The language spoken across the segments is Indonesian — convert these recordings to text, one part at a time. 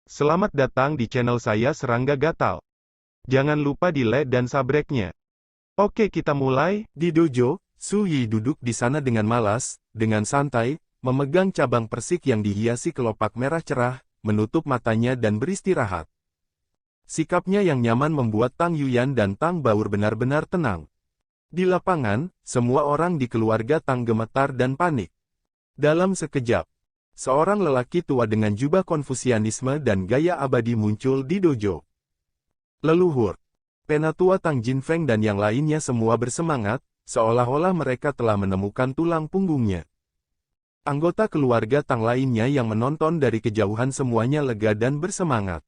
Selamat datang di channel saya Serangga Gatal. Jangan lupa di like dan subscribe-nya. Oke, kita mulai. Di dojo, Su Yi duduk di sana dengan malas, dengan santai, memegang cabang persik yang dihiasi kelopak merah cerah, menutup matanya dan beristirahat. Sikapnya yang nyaman membuat Tang Yuyan dan Tang Baur benar-benar tenang. Di lapangan, semua orang di keluarga Tang gemetar dan panik. Dalam sekejap, seorang lelaki tua dengan jubah Konfusianisme dan gaya abadi muncul di dojo. Leluhur, Penatua Tang Jinfeng dan yang lainnya semua bersemangat, seolah-olah mereka telah menemukan tulang punggungnya. Anggota keluarga Tang lainnya yang menonton dari kejauhan semuanya lega dan bersemangat.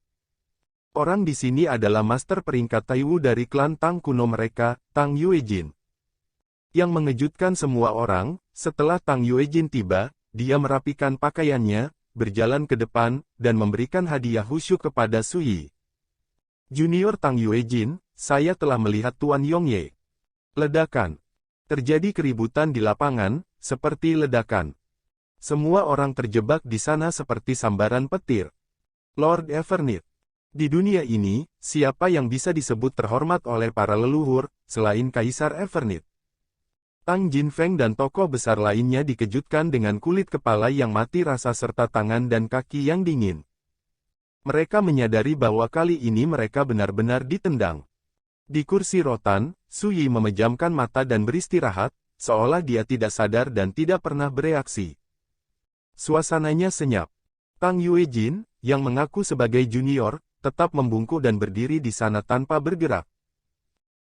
Orang di sini adalah master peringkat Taiwu dari klan Tang kuno mereka, Tang Yuejin. Yang mengejutkan semua orang, setelah Tang Yuejin tiba, dia merapikan pakaiannya, berjalan ke depan, dan memberikan hadiah khusyuk kepada Su Yi. Junior Tang Yuejin, saya telah melihat Tuan Yongye. Ledakan. Terjadi keributan di lapangan, seperti ledakan. Semua orang terjebak di sana seperti sambaran petir. Lord Evernit. Di dunia ini, siapa yang bisa disebut terhormat oleh para leluhur, selain Kaisar Evernit? Tang Jinfeng dan tokoh besar lainnya dikejutkan dengan kulit kepala yang mati rasa serta tangan dan kaki yang dingin. Mereka menyadari bahwa kali ini mereka benar-benar ditendang. Di kursi rotan, Su Yi memejamkan mata dan beristirahat, seolah dia tidak sadar dan tidak pernah bereaksi. Suasananya senyap. Tang Yuejin, yang mengaku sebagai junior, tetap membungkuk dan berdiri di sana tanpa bergerak.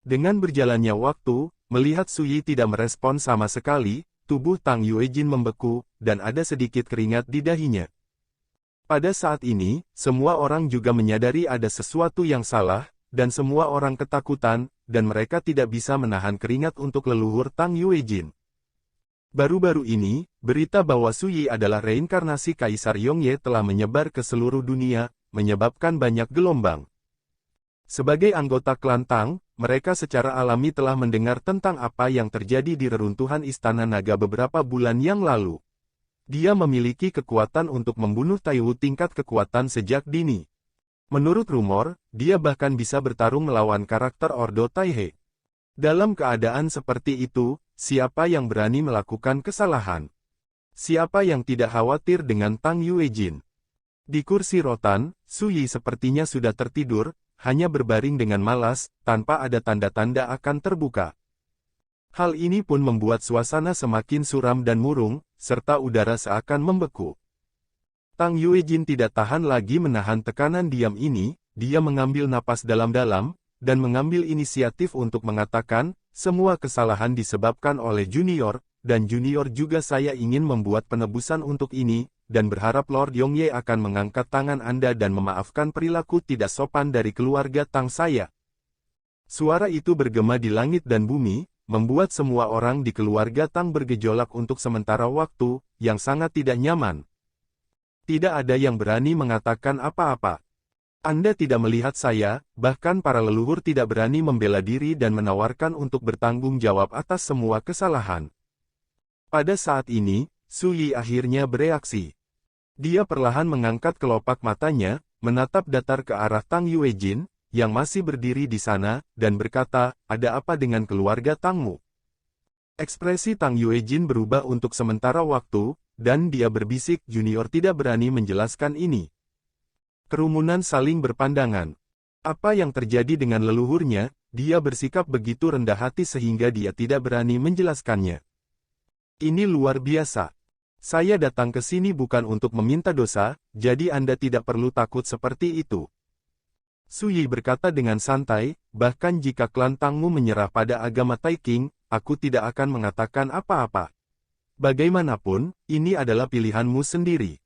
Dengan berjalannya waktu, melihat Su Yi tidak merespon sama sekali, tubuh Tang Yuejin membeku, dan ada sedikit keringat di dahinya. Pada saat ini, semua orang juga menyadari ada sesuatu yang salah, dan semua orang ketakutan, dan mereka tidak bisa menahan keringat untuk leluhur Tang Yuejin. Baru-baru ini, berita bahwa Su Yi adalah reinkarnasi Kaisar Yongye telah menyebar ke seluruh dunia, menyebabkan banyak gelombang. Sebagai anggota klan Tang, mereka secara alami telah mendengar tentang apa yang terjadi di reruntuhan Istana Naga beberapa bulan yang lalu. Dia memiliki kekuatan untuk membunuh Taiwu tingkat kekuatan sejak dini. Menurut rumor, dia bahkan bisa bertarung melawan karakter Ordo Taihe. Dalam keadaan seperti itu, siapa yang berani melakukan kesalahan? Siapa yang tidak khawatir dengan Tang Yuejin? Di kursi rotan, Su Yi sepertinya sudah tertidur, hanya berbaring dengan malas, tanpa ada tanda-tanda akan terbuka. Hal ini pun membuat suasana semakin suram dan murung, serta udara seakan membeku. Tang Yuejin tidak tahan lagi menahan tekanan diam ini, dia mengambil napas dalam-dalam, dan mengambil inisiatif untuk mengatakan, semua kesalahan disebabkan oleh junior, dan junior juga saya ingin membuat penebusan untuk ini, dan berharap Lord Yongye akan mengangkat tangan Anda dan memaafkan perilaku tidak sopan dari keluarga Tang saya. Suara itu bergema di langit dan bumi, membuat semua orang di keluarga Tang bergejolak untuk sementara waktu, yang sangat tidak nyaman. Tidak ada yang berani mengatakan apa-apa. Anda tidak melihat saya, bahkan para leluhur tidak berani membela diri dan menawarkan untuk bertanggung jawab atas semua kesalahan. Pada saat ini, Su Yi akhirnya bereaksi. Dia perlahan mengangkat kelopak matanya, menatap datar ke arah Tang Yuejin, yang masih berdiri di sana, dan berkata, ada apa dengan keluarga Tangmu? Ekspresi Tang Yuejin berubah untuk sementara waktu, dan dia berbisik, junior tidak berani menjelaskan ini. Kerumunan saling berpandangan. Apa yang terjadi dengan leluhurnya, dia bersikap begitu rendah hati sehingga dia tidak berani menjelaskannya. Ini luar biasa. Saya datang ke sini bukan untuk meminta dosa, jadi Anda tidak perlu takut seperti itu. Su Yi berkata dengan santai, bahkan jika klan Tangmu menyerah pada agama Taiking, aku tidak akan mengatakan apa-apa. Bagaimanapun, ini adalah pilihanmu sendiri.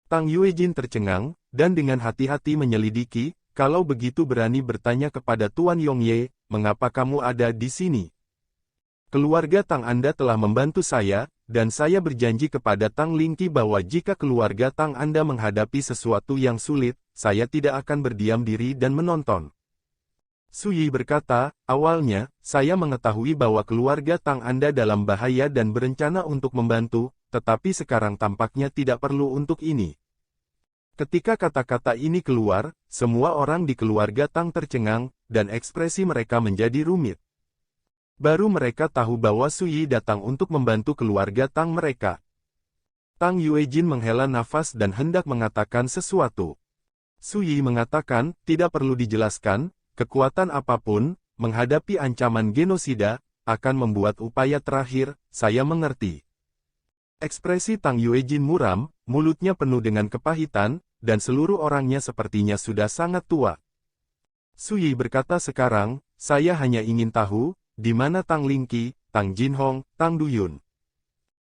Tang Yuejin tercengang, dan dengan hati-hati menyelidiki, kalau begitu berani bertanya kepada Tuan Yongye, mengapa kamu ada di sini? Keluarga Tang Anda telah membantu saya, dan saya berjanji kepada Tang Lingqi bahwa jika keluarga Tang Anda menghadapi sesuatu yang sulit, saya tidak akan berdiam diri dan menonton. Su Yi berkata, awalnya, saya mengetahui bahwa keluarga Tang Anda dalam bahaya dan berencana untuk membantu, tetapi sekarang tampaknya tidak perlu untuk ini. Ketika kata-kata ini keluar, semua orang di keluarga Tang tercengang, dan ekspresi mereka menjadi rumit. Baru mereka tahu bahwa Su Yi datang untuk membantu keluarga Tang mereka. Tang Yuejin menghela nafas dan hendak mengatakan sesuatu. Su Yi mengatakan, tidak perlu dijelaskan, kekuatan apapun, menghadapi ancaman genosida, akan membuat upaya terakhir, saya mengerti. Ekspresi Tang Yuejin muram, mulutnya penuh dengan kepahitan, dan seluruh orangnya sepertinya sudah sangat tua. Su Yi berkata sekarang, saya hanya ingin tahu, di mana Tang Lingqi, Tang Jinhong, Tang Duyun.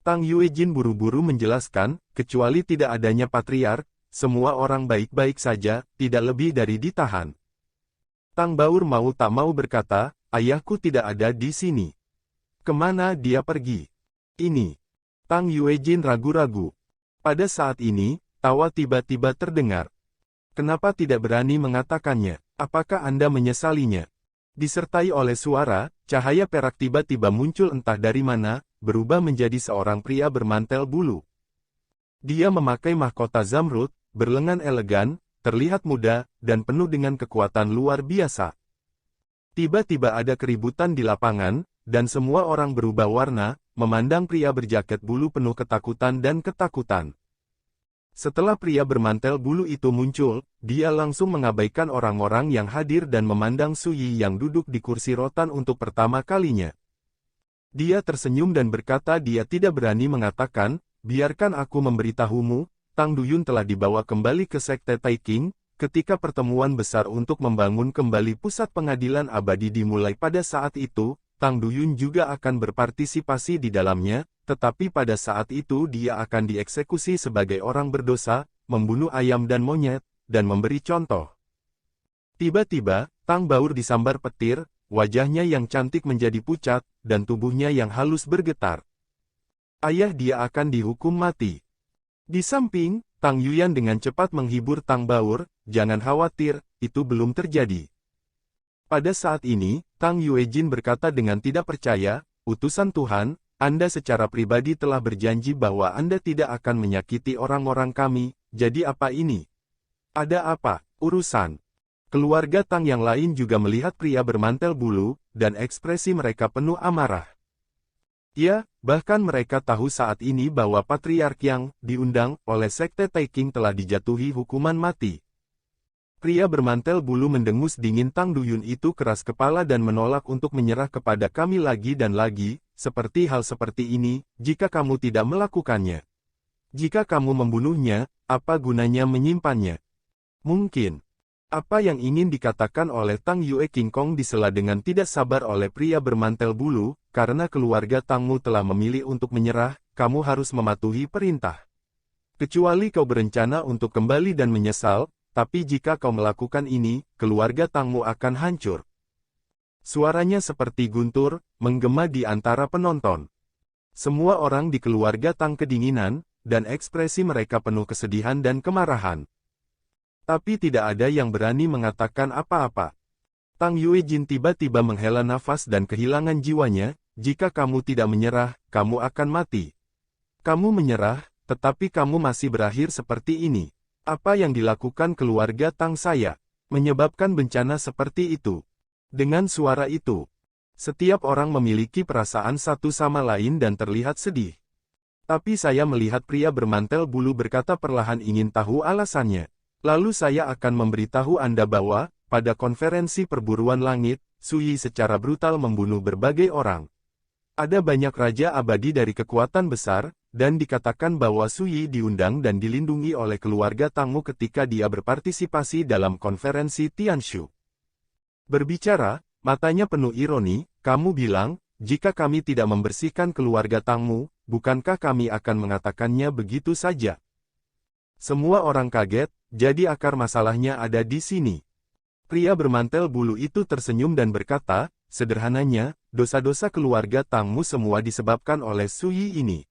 Tang Yuejin buru-buru menjelaskan, kecuali tidak adanya patriark, semua orang baik-baik saja, tidak lebih dari ditahan. Tang Baur mau tak mau berkata, ayahku tidak ada di sini. Kemana dia pergi? Ini. Tang Yuejin ragu-ragu. Pada saat ini, tawa tiba-tiba terdengar. Kenapa tidak berani mengatakannya? Apakah Anda menyesalinya? Disertai oleh suara, cahaya perak tiba-tiba muncul entah dari mana, berubah menjadi seorang pria bermantel bulu. Dia memakai mahkota zamrud, berlengan elegan, terlihat muda, dan penuh dengan kekuatan luar biasa. Tiba-tiba ada keributan di lapangan, dan semua orang berubah warna, memandang pria berjaket bulu penuh ketakutan dan ketakutan. Setelah pria bermantel bulu itu muncul, dia langsung mengabaikan orang-orang yang hadir dan memandang Su Yi yang duduk di kursi rotan untuk pertama kalinya. Dia tersenyum dan berkata dia tidak berani mengatakan, biarkan aku memberitahumu, Tang Duyun telah dibawa kembali ke Sekte Taiking, ketika pertemuan besar untuk membangun kembali pusat pengadilan abadi dimulai pada saat itu, Tang Duyun juga akan berpartisipasi di dalamnya, tetapi pada saat itu dia akan dieksekusi sebagai orang berdosa, membunuh ayam dan monyet, dan memberi contoh. Tiba-tiba, Tang Baur disambar petir, wajahnya yang cantik menjadi pucat, dan tubuhnya yang halus bergetar. Ayah dia akan dihukum mati. Di samping, Tang Yuyan dengan cepat menghibur Tang Baur, jangan khawatir, itu belum terjadi. Pada saat ini, Tang Yuejin berkata dengan tidak percaya, utusan Tuhan, Anda secara pribadi telah berjanji bahwa Anda tidak akan menyakiti orang-orang kami, jadi apa ini? Ada apa, urusan? Keluarga Tang yang lain juga melihat pria bermantel bulu, dan ekspresi mereka penuh amarah. Ya, bahkan mereka tahu saat ini bahwa patriark yang diundang oleh Sekte Taiking telah dijatuhi hukuman mati. Pria bermantel bulu mendengus dingin Tang Duyun itu keras kepala dan menolak untuk menyerah kepada kami lagi dan lagi, seperti hal seperti ini, jika kamu tidak melakukannya. Jika kamu membunuhnya, apa gunanya menyimpannya? Mungkin. Apa yang ingin dikatakan oleh Tang Yue King Kong disela dengan tidak sabar oleh pria bermantel bulu, karena keluarga Tangmu telah memilih untuk menyerah, kamu harus mematuhi perintah. Kecuali kau berencana untuk kembali dan menyesal, tapi jika kau melakukan ini, keluarga Tangmu akan hancur. Suaranya seperti guntur, menggema di antara penonton. Semua orang di keluarga Tang kedinginan, dan ekspresi mereka penuh kesedihan dan kemarahan. Tapi tidak ada yang berani mengatakan apa-apa. Tang Yuejin tiba-tiba menghela nafas dan kehilangan jiwanya, jika kamu tidak menyerah, kamu akan mati. Kamu menyerah, tetapi kamu masih berakhir seperti ini. Apa yang dilakukan keluarga Tang saya, menyebabkan bencana seperti itu. Dengan suara itu, setiap orang memiliki perasaan satu sama lain dan terlihat sedih. Tapi saya melihat pria bermantel bulu berkata perlahan ingin tahu alasannya. Lalu saya akan memberitahu Anda bahwa, pada konferensi perburuan langit, Su Yi secara brutal membunuh berbagai orang. Ada banyak raja abadi dari kekuatan besar, dan dikatakan bahwa Su Yi diundang dan dilindungi oleh keluarga Tangmu ketika dia berpartisipasi dalam konferensi Tianshu. Berbicara, matanya penuh ironi, kamu bilang, jika kami tidak membersihkan keluarga Tangmu, bukankah kami akan mengatakannya begitu saja? Semua orang kaget, jadi akar masalahnya ada di sini. Pria bermantel bulu itu tersenyum dan berkata, sederhananya, dosa-dosa keluarga Tangmu semua disebabkan oleh Su Yi ini.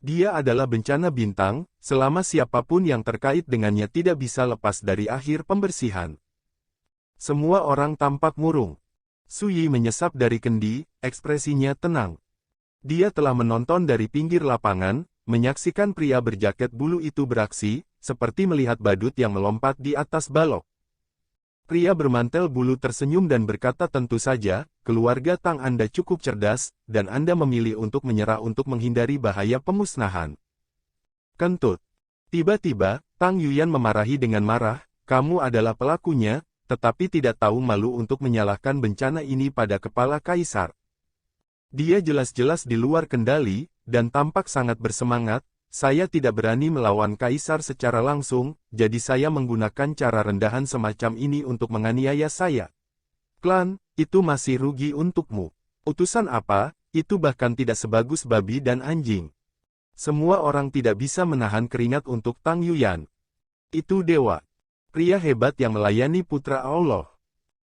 Dia adalah bencana bintang, selama siapapun yang terkait dengannya tidak bisa lepas dari akhir pembersihan. Semua orang tampak murung. Su Yi menyesap dari kendi, ekspresinya tenang. Dia telah menonton dari pinggir lapangan, menyaksikan pria berjaket bulu itu beraksi, seperti melihat badut yang melompat di atas balok. Pria bermantel bulu tersenyum dan berkata, tentu saja, keluarga Tang Anda cukup cerdas, dan Anda memilih untuk menyerah untuk menghindari bahaya pemusnahan. Kentut. Tiba-tiba, Tang Yuyan memarahi dengan marah, kamu adalah pelakunya, tetapi tidak tahu malu untuk menyalahkan bencana ini pada kepala kaisar. Dia jelas-jelas di luar kendali, dan tampak sangat bersemangat. Saya tidak berani melawan kaisar secara langsung, jadi saya menggunakan cara rendahan semacam ini untuk menganiaya saya. Klan, itu masih rugi untukmu. Utusan apa, itu bahkan tidak sebagus babi dan anjing. Semua orang tidak bisa menahan keringat untuk Tang Yuyan. Itu dewa. Pria hebat yang melayani putra Allah.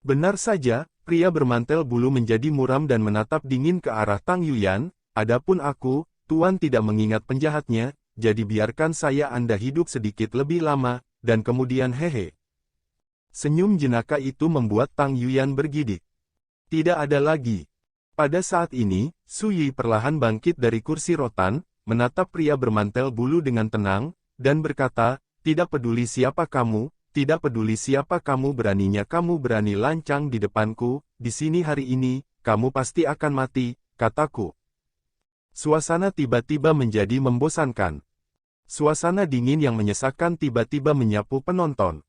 Benar saja, pria bermantel bulu menjadi muram dan menatap dingin ke arah Tang Yuyan, adapun aku, Tuan tidak mengingat penjahatnya, jadi biarkan saya Anda hidup sedikit lebih lama, dan kemudian hehe. Senyum jenaka itu membuat Tang Yuyan bergidik. Tidak ada lagi. Pada saat ini, Su Yi perlahan bangkit dari kursi rotan, menatap pria bermantel bulu dengan tenang, dan berkata, tidak peduli siapa kamu, tidak peduli siapa kamu, beraninya kamu berani lancang di depanku, di sini hari ini, kamu pasti akan mati, kataku. Suasana tiba-tiba menjadi membosankan. Suasana dingin yang menyesakkan tiba-tiba menyapu penonton.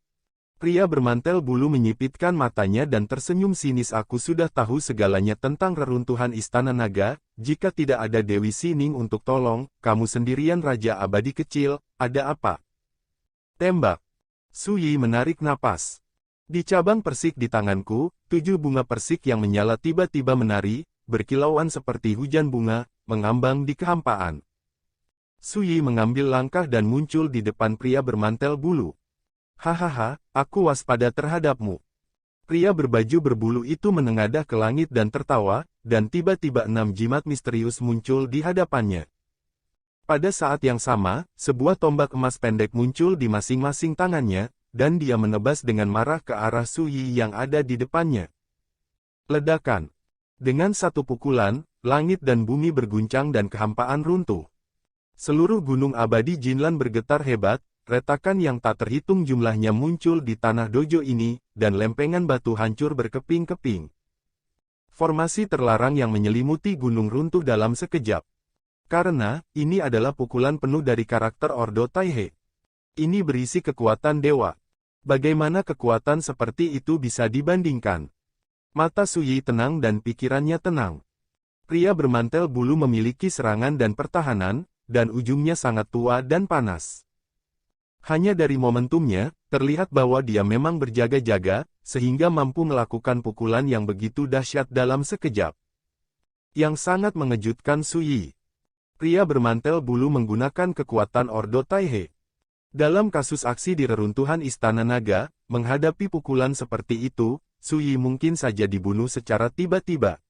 Pria bermantel bulu menyipitkan matanya dan tersenyum sinis. Aku sudah tahu segalanya tentang reruntuhan Istana Naga, jika tidak ada Dewi Sining untuk tolong, kamu sendirian Raja Abadi kecil, ada apa? Tembak. Su Yi menarik napas. Di cabang persik di tanganku, 7 bunga persik yang menyala tiba-tiba menari, berkilauan seperti hujan bunga, mengambang di kehampaan. Su Yi mengambil langkah dan muncul di depan pria bermantel bulu. Hahaha, aku waspada terhadapmu. Pria berbaju berbulu itu menengadah ke langit dan tertawa, dan tiba-tiba 6 jimat misterius muncul di hadapannya. Pada saat yang sama, sebuah tombak emas pendek muncul di masing-masing tangannya, dan dia menebas dengan marah ke arah Su Yi yang ada di depannya. Ledakan. Dengan satu pukulan, langit dan bumi berguncang dan kehampaan runtuh. Seluruh gunung abadi Jinlan bergetar hebat, retakan yang tak terhitung jumlahnya muncul di tanah dojo ini, dan lempengan batu hancur berkeping-keping. Formasi terlarang yang menyelimuti gunung runtuh dalam sekejap. Karena, ini adalah pukulan penuh dari karakter Ordo Taihe. Ini berisi kekuatan dewa. Bagaimana kekuatan seperti itu bisa dibandingkan? Mata Su Yi tenang dan pikirannya tenang. Pria bermantel bulu memiliki serangan dan pertahanan, dan ujungnya sangat tua dan panas. Hanya dari momentumnya, terlihat bahwa dia memang berjaga-jaga, sehingga mampu melakukan pukulan yang begitu dahsyat dalam sekejap. Yang sangat mengejutkan Su Yi. Pria bermantel bulu menggunakan kekuatan Ordo Taihe. Dalam kasus aksi di reruntuhan Istana Naga, menghadapi pukulan seperti itu, Su Yi mungkin saja dibunuh secara tiba-tiba.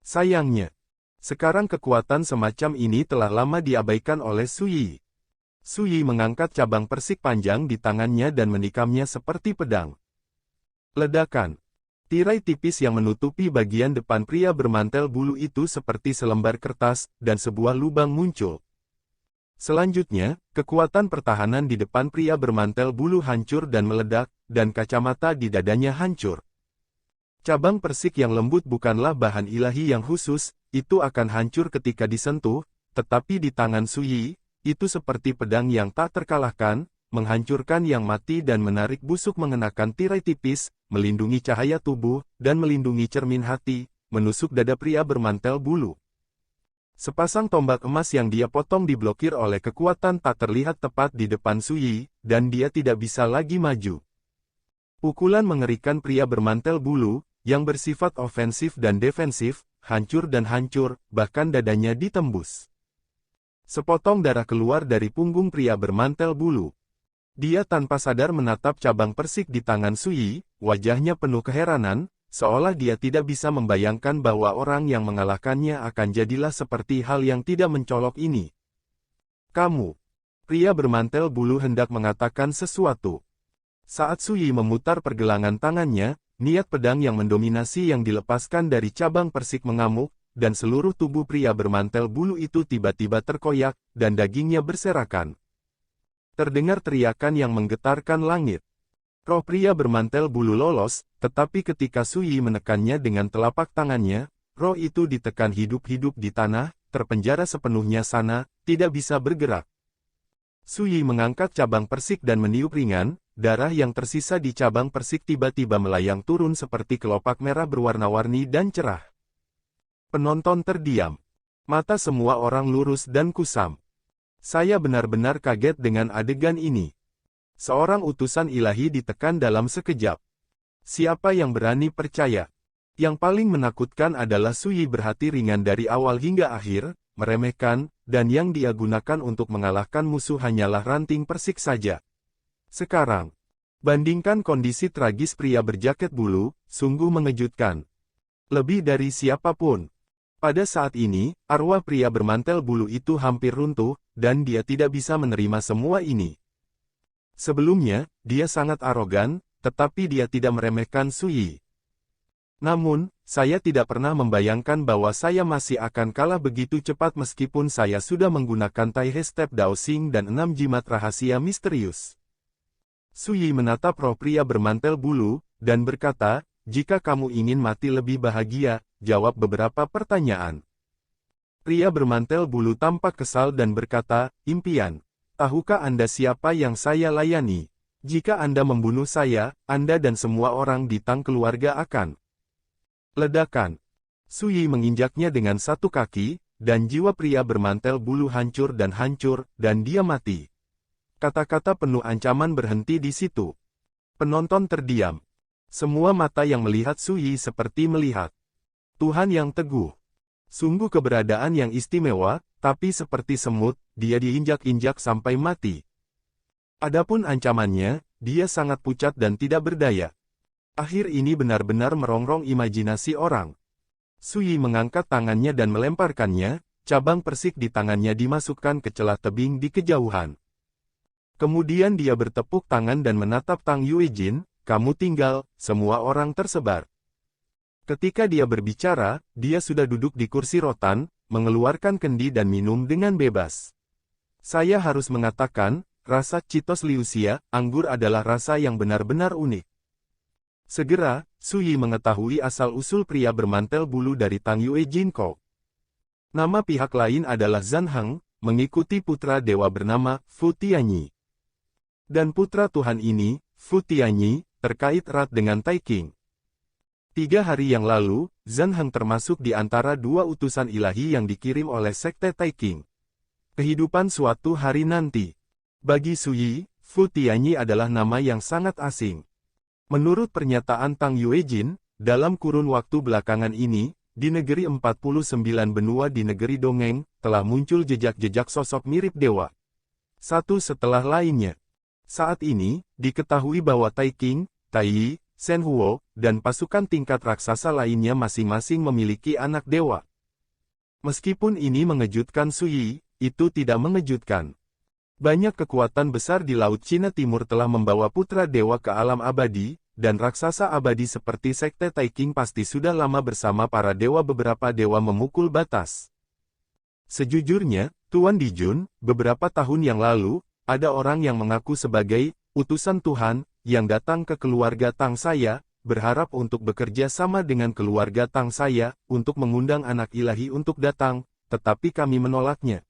Sayangnya, sekarang kekuatan semacam ini telah lama diabaikan oleh Su Yi. Su Yi mengangkat cabang persik panjang di tangannya dan menikamnya seperti pedang. Ledakan. Tirai tipis yang menutupi bagian depan pria bermantel bulu itu seperti selembar kertas, dan sebuah lubang muncul. Selanjutnya, kekuatan pertahanan di depan pria bermantel bulu hancur dan meledak, dan kacamata di dadanya hancur. Cabang persik yang lembut bukanlah bahan ilahi yang khusus, itu akan hancur ketika disentuh, tetapi di tangan Su Yi, itu seperti pedang yang tak terkalahkan, menghancurkan yang mati dan menarik busuk mengenakan tirai tipis, melindungi cahaya tubuh, dan melindungi cermin hati, menusuk dada pria bermantel bulu. Sepasang tombak emas yang dia potong diblokir oleh kekuatan tak terlihat tepat di depan Su Yi, dan dia tidak bisa lagi maju. Pukulan mengerikan pria bermantel bulu, yang bersifat ofensif dan defensif, hancur dan hancur, bahkan dadanya ditembus. Sepotong darah keluar dari punggung pria bermantel bulu. Dia tanpa sadar menatap cabang persik di tangan Su Yi, wajahnya penuh keheranan, seolah dia tidak bisa membayangkan bahwa orang yang mengalahkannya akan jadilah seperti hal yang tidak mencolok ini. Kamu. Pria bermantel bulu hendak mengatakan sesuatu. Saat Su Yi memutar pergelangan tangannya, niat pedang yang mendominasi yang dilepaskan dari cabang persik mengamuk, dan seluruh tubuh pria bermantel bulu itu tiba-tiba terkoyak, dan dagingnya berserakan. Terdengar teriakan yang menggetarkan langit. Roh pria bermantel bulu lolos, tetapi ketika Sui menekannya dengan telapak tangannya, roh itu ditekan hidup-hidup di tanah, terpenjara sepenuhnya sana, tidak bisa bergerak. Sui mengangkat cabang persik dan meniup ringan, darah yang tersisa di cabang persik tiba-tiba melayang turun seperti kelopak merah berwarna-warni dan cerah. Penonton terdiam. Mata semua orang lurus dan kusam. Saya benar-benar kaget dengan adegan ini. Seorang utusan ilahi ditekan dalam sekejap. Siapa yang berani percaya? Yang paling menakutkan adalah Sui berhati ringan dari awal hingga akhir, meremehkan, dan yang dia gunakan untuk mengalahkan musuh hanyalah ranting persik saja. Sekarang, bandingkan kondisi tragis pria berjaket bulu, sungguh mengejutkan. Lebih dari siapapun. Pada saat ini, arwah pria bermantel bulu itu hampir runtuh, dan dia tidak bisa menerima semua ini. Sebelumnya, dia sangat arogan, tetapi dia tidak meremehkan Sui. Namun, saya tidak pernah membayangkan bahwa saya masih akan kalah begitu cepat meskipun saya sudah menggunakan Tai He Step Dao Xing dan 6 jimat rahasia misterius. Sui menatap roh pria bermantel bulu, dan berkata, jika kamu ingin mati lebih bahagia, jawab beberapa pertanyaan. Pria bermantel bulu tampak kesal dan berkata, impian. Tahukah Anda siapa yang saya layani? Jika Anda membunuh saya, Anda dan semua orang di Tang keluarga akan. Ledakan. Sui menginjaknya dengan satu kaki, dan jiwa pria bermantel bulu hancur, dan dia mati. Kata-kata penuh ancaman berhenti di situ. Penonton terdiam. Semua mata yang melihat Sui seperti melihat Tuhan yang teguh. Sungguh keberadaan yang istimewa, tapi seperti semut, dia diinjak-injak sampai mati. Adapun ancamannya, dia sangat pucat dan tidak berdaya. Akhir ini benar-benar merongrong imajinasi orang. Sui mengangkat tangannya dan melemparkannya, cabang persik di tangannya dimasukkan ke celah tebing di kejauhan. Kemudian dia bertepuk tangan dan menatap Tang Yuejin, kamu tinggal, semua orang tersebar. Ketika dia berbicara, dia sudah duduk di kursi rotan, mengeluarkan kendi dan minum dengan bebas. Saya harus mengatakan, rasa Citos Liusia, anggur adalah rasa yang benar-benar unik. Segera, Sui mengetahui asal-usul pria bermantel bulu dari Tang Yuejin Ko. Nama pihak lain adalah Zhan Heng, mengikuti putra dewa bernama Fu Tianyi. Dan putra Tuhan ini, Fu Tianyi, terkait erat dengan Tai King. 3 hari yang lalu, Zhan Heng termasuk di antara 2 utusan ilahi yang dikirim oleh Sekte Tai King. Kehidupan suatu hari nanti. Bagi Sui, Fu Tianyi adalah nama yang sangat asing. Menurut pernyataan Tang Yuejin, dalam kurun waktu belakangan ini, di negeri 49 benua di negeri dongeng, telah muncul jejak-jejak sosok mirip dewa. Satu setelah lainnya. Saat ini, diketahui bahwa Tai King, Tai Yi, Shen Huo, dan pasukan tingkat raksasa lainnya masing-masing memiliki anak dewa. Meskipun ini mengejutkan Sui, itu tidak mengejutkan. Banyak kekuatan besar di Laut Cina Timur telah membawa putra dewa ke alam abadi, dan raksasa abadi seperti Sekte Tai King pasti sudah lama bersama para dewa. Beberapa dewa memukul batas. Sejujurnya, Tuan Dijun, beberapa tahun yang lalu, ada orang yang mengaku sebagai utusan Tuhan, yang datang ke keluarga Tang saya, berharap untuk bekerja sama dengan keluarga Tang saya, untuk mengundang anak ilahi untuk datang, tetapi kami menolaknya.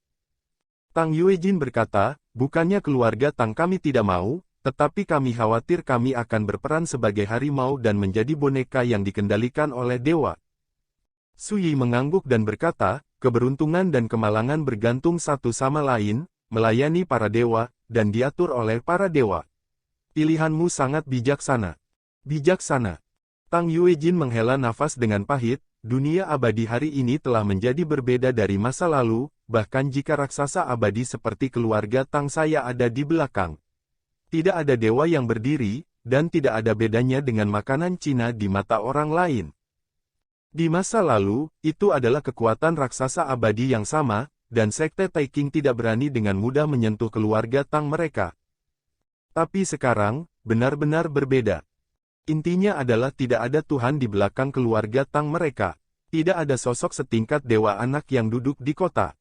Tang Yuejin berkata, bukannya keluarga Tang kami tidak mau, tetapi kami khawatir kami akan berperan sebagai harimau dan menjadi boneka yang dikendalikan oleh dewa. Sui mengangguk dan berkata, keberuntungan dan kemalangan bergantung satu sama lain, melayani para dewa, dan diatur oleh para dewa. Pilihanmu sangat bijaksana. Bijaksana. Tang Yuejin menghela nafas dengan pahit, dunia abadi hari ini telah menjadi berbeda dari masa lalu, bahkan jika raksasa abadi seperti keluarga Tang saya ada di belakang. Tidak ada dewa yang berdiri, dan tidak ada bedanya dengan makanan Cina di mata orang lain. Di masa lalu, itu adalah kekuatan raksasa abadi yang sama, dan Sekte Tai King tidak berani dengan mudah menyentuh keluarga Tang mereka. Tapi sekarang, benar-benar berbeda. Intinya adalah tidak ada Tuhan di belakang keluarga Tang mereka. Tidak ada sosok setingkat dewa anak yang duduk di kota.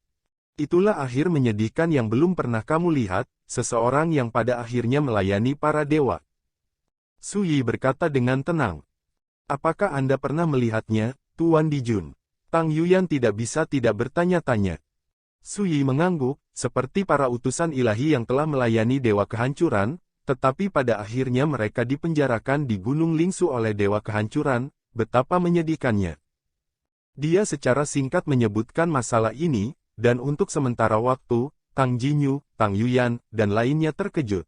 Itulah akhir menyedihkan yang belum pernah kamu lihat, seseorang yang pada akhirnya melayani para dewa. Su Yi berkata dengan tenang. Apakah Anda pernah melihatnya, Tuan Dijun? Tang Yuyan tidak bisa tidak bertanya-tanya. Su Yi mengangguk, seperti para utusan ilahi yang telah melayani dewa kehancuran, tetapi pada akhirnya mereka dipenjarakan di Gunung Lingsu oleh dewa kehancuran, betapa menyedihkannya. Dia secara singkat menyebutkan masalah ini, dan untuk sementara waktu, Tang Jinyu, Tang Yuyan, dan lainnya terkejut.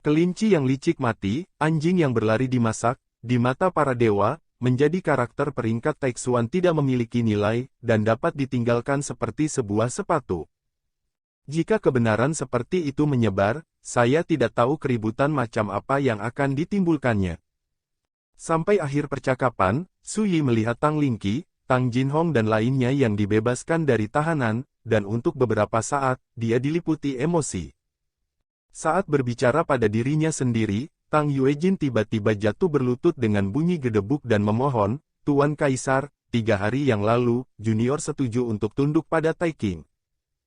Kelinci yang licik mati, anjing yang berlari dimasak, di mata para dewa, menjadi karakter peringkat Taixuan tidak memiliki nilai, dan dapat ditinggalkan seperti sebuah sepatu. Jika kebenaran seperti itu menyebar, saya tidak tahu keributan macam apa yang akan ditimbulkannya. Sampai akhir percakapan, Su Yi melihat Tang Lingqi, Tang Jinhong dan lainnya yang dibebaskan dari tahanan, dan untuk beberapa saat, dia diliputi emosi. Saat berbicara pada dirinya sendiri, Tang Yuejin tiba-tiba jatuh berlutut dengan bunyi gedebuk dan memohon, Tuan Kaisar, 3 hari yang lalu, junior setuju untuk tunduk pada Taiking.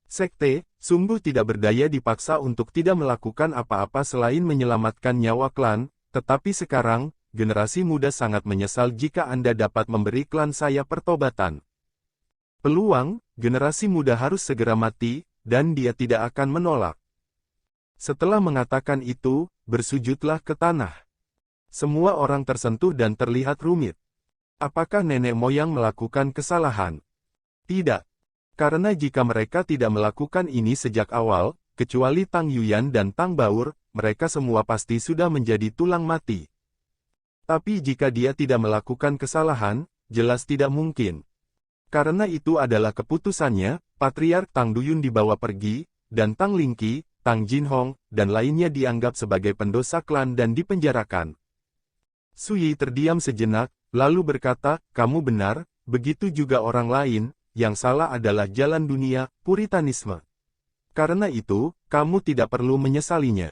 Sekte, sungguh tidak berdaya dipaksa untuk tidak melakukan apa-apa selain menyelamatkan nyawa klan, tetapi sekarang, generasi muda sangat menyesal jika Anda dapat memberi klan saya pertobatan. Peluang, generasi muda harus segera mati, dan dia tidak akan menolak. Setelah mengatakan itu, bersujudlah ke tanah. Semua orang tersentuh dan terlihat rumit. Apakah nenek moyang melakukan kesalahan? Tidak. Karena jika mereka tidak melakukan ini sejak awal, kecuali Tang Yuyan dan Tang Baur, mereka semua pasti sudah menjadi tulang mati. Tapi jika dia tidak melakukan kesalahan, jelas tidak mungkin. Karena itu adalah keputusannya, Patriark Tang Duyun dibawa pergi, dan Tang Lingqi, Tang Jinhong, dan lainnya dianggap sebagai pendosa klan dan dipenjarakan. Su Yi terdiam sejenak, lalu berkata, kamu benar, begitu juga orang lain, yang salah adalah jalan dunia, puritanisme. Karena itu, kamu tidak perlu menyesalinya.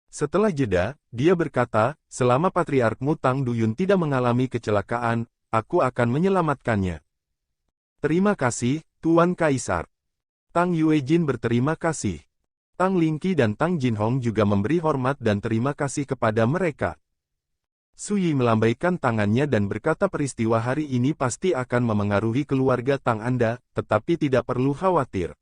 Setelah jeda, dia berkata, selama Patriarkmu Tang Duyun tidak mengalami kecelakaan, aku akan menyelamatkannya. Terima kasih, Tuan Kaisar. Tang Yuejin berterima kasih. Tang Lingqi dan Tang Jinhong juga memberi hormat dan terima kasih kepada mereka. Su Yi melambaikan tangannya dan berkata peristiwa hari ini pasti akan memengaruhi keluarga Tang Anda, tetapi tidak perlu khawatir.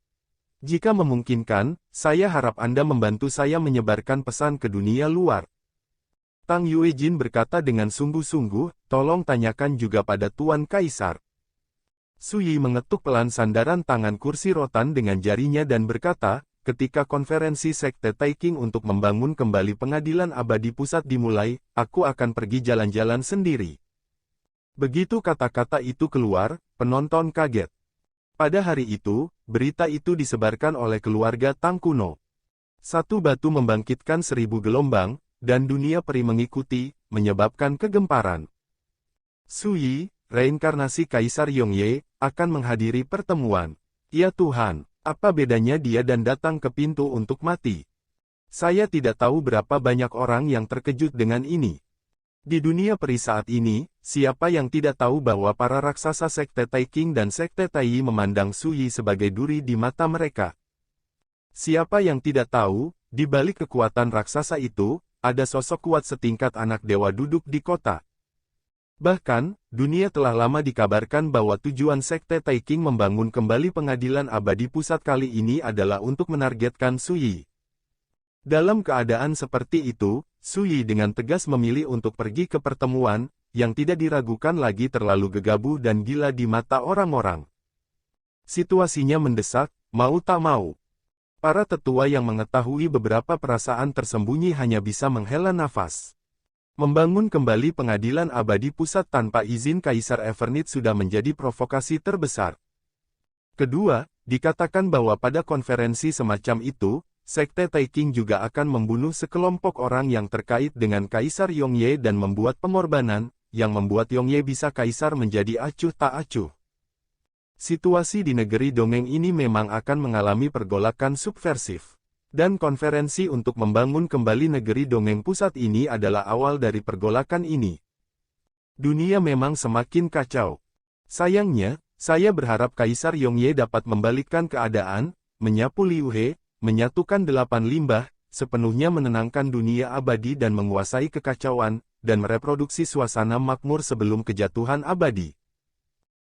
Jika memungkinkan, saya harap Anda membantu saya menyebarkan pesan ke dunia luar. Tang Yuejin berkata dengan sungguh-sungguh, tolong tanyakan juga pada Tuan Kaisar. Su Yi mengetuk pelan sandaran tangan kursi rotan dengan jarinya dan berkata, ketika konferensi Sekte Taiking untuk membangun kembali pengadilan abadi pusat dimulai, aku akan pergi jalan-jalan sendiri. Begitu kata-kata itu keluar, penonton kaget. Pada hari itu, berita itu disebarkan oleh keluarga Tang kuno. Satu batu membangkitkan 1000 gelombang, dan dunia peri mengikuti, menyebabkan kegemparan. Su Yi, reinkarnasi Kaisar Yongye, akan menghadiri pertemuan. Ya Tuhan, apa bedanya dia dan datang ke pintu untuk mati? Saya tidak tahu berapa banyak orang yang terkejut dengan ini. Di dunia peri saat ini, siapa yang tidak tahu bahwa para raksasa Sekte Taiking dan Sekte Taiyi memandang Su Yi sebagai duri di mata mereka? Siapa yang tidak tahu, di balik kekuatan raksasa itu, ada sosok kuat setingkat anak dewa duduk di kota. Bahkan, dunia telah lama dikabarkan bahwa tujuan Sekte Taiking membangun kembali pengadilan abadi pusat kali ini adalah untuk menargetkan Su Yi. Dalam keadaan seperti itu, Su Yi dengan tegas memilih untuk pergi ke pertemuan, yang tidak diragukan lagi terlalu gegabah dan gila di mata orang-orang. Situasinya mendesak, mau tak mau. Para tetua yang mengetahui beberapa perasaan tersembunyi hanya bisa menghela nafas. Membangun kembali pengadilan abadi pusat tanpa izin Kaisar Evernit sudah menjadi provokasi terbesar. Kedua, dikatakan bahwa pada konferensi semacam itu, Sekte Taiking juga akan membunuh sekelompok orang yang terkait dengan Kaisar Yongye dan membuat pengorbanan, yang membuat Yongye bisa kaisar menjadi acuh tak acuh. Situasi di negeri dongeng ini memang akan mengalami pergolakan subversif. Dan konferensi untuk membangun kembali negeri dongeng pusat ini adalah awal dari pergolakan ini. Dunia memang semakin kacau. Sayangnya, Saya berharap Kaisar Yongye dapat membalikkan keadaan, menyapu Liu He, menyatukan 8 limbah, sepenuhnya menenangkan dunia abadi dan menguasai kekacauan, dan mereproduksi suasana makmur sebelum kejatuhan abadi.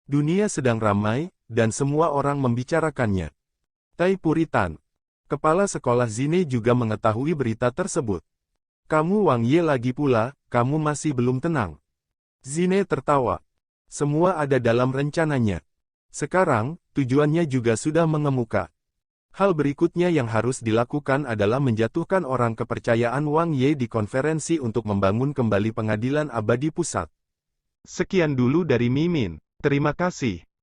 Dunia sedang ramai, dan semua orang membicarakannya. Tai Puritan. Kepala sekolah Zine juga mengetahui berita tersebut. Kamu Wang Ye lagi pula, kamu masih belum tenang. Zine tertawa. Semua ada dalam rencananya. Sekarang, tujuannya juga sudah mengemuka. Hal berikutnya yang harus dilakukan adalah menjatuhkan orang kepercayaan Wang Ye di konferensi untuk membangun kembali pengadilan abadi pusat. Sekian dulu dari Mimin. Terima kasih.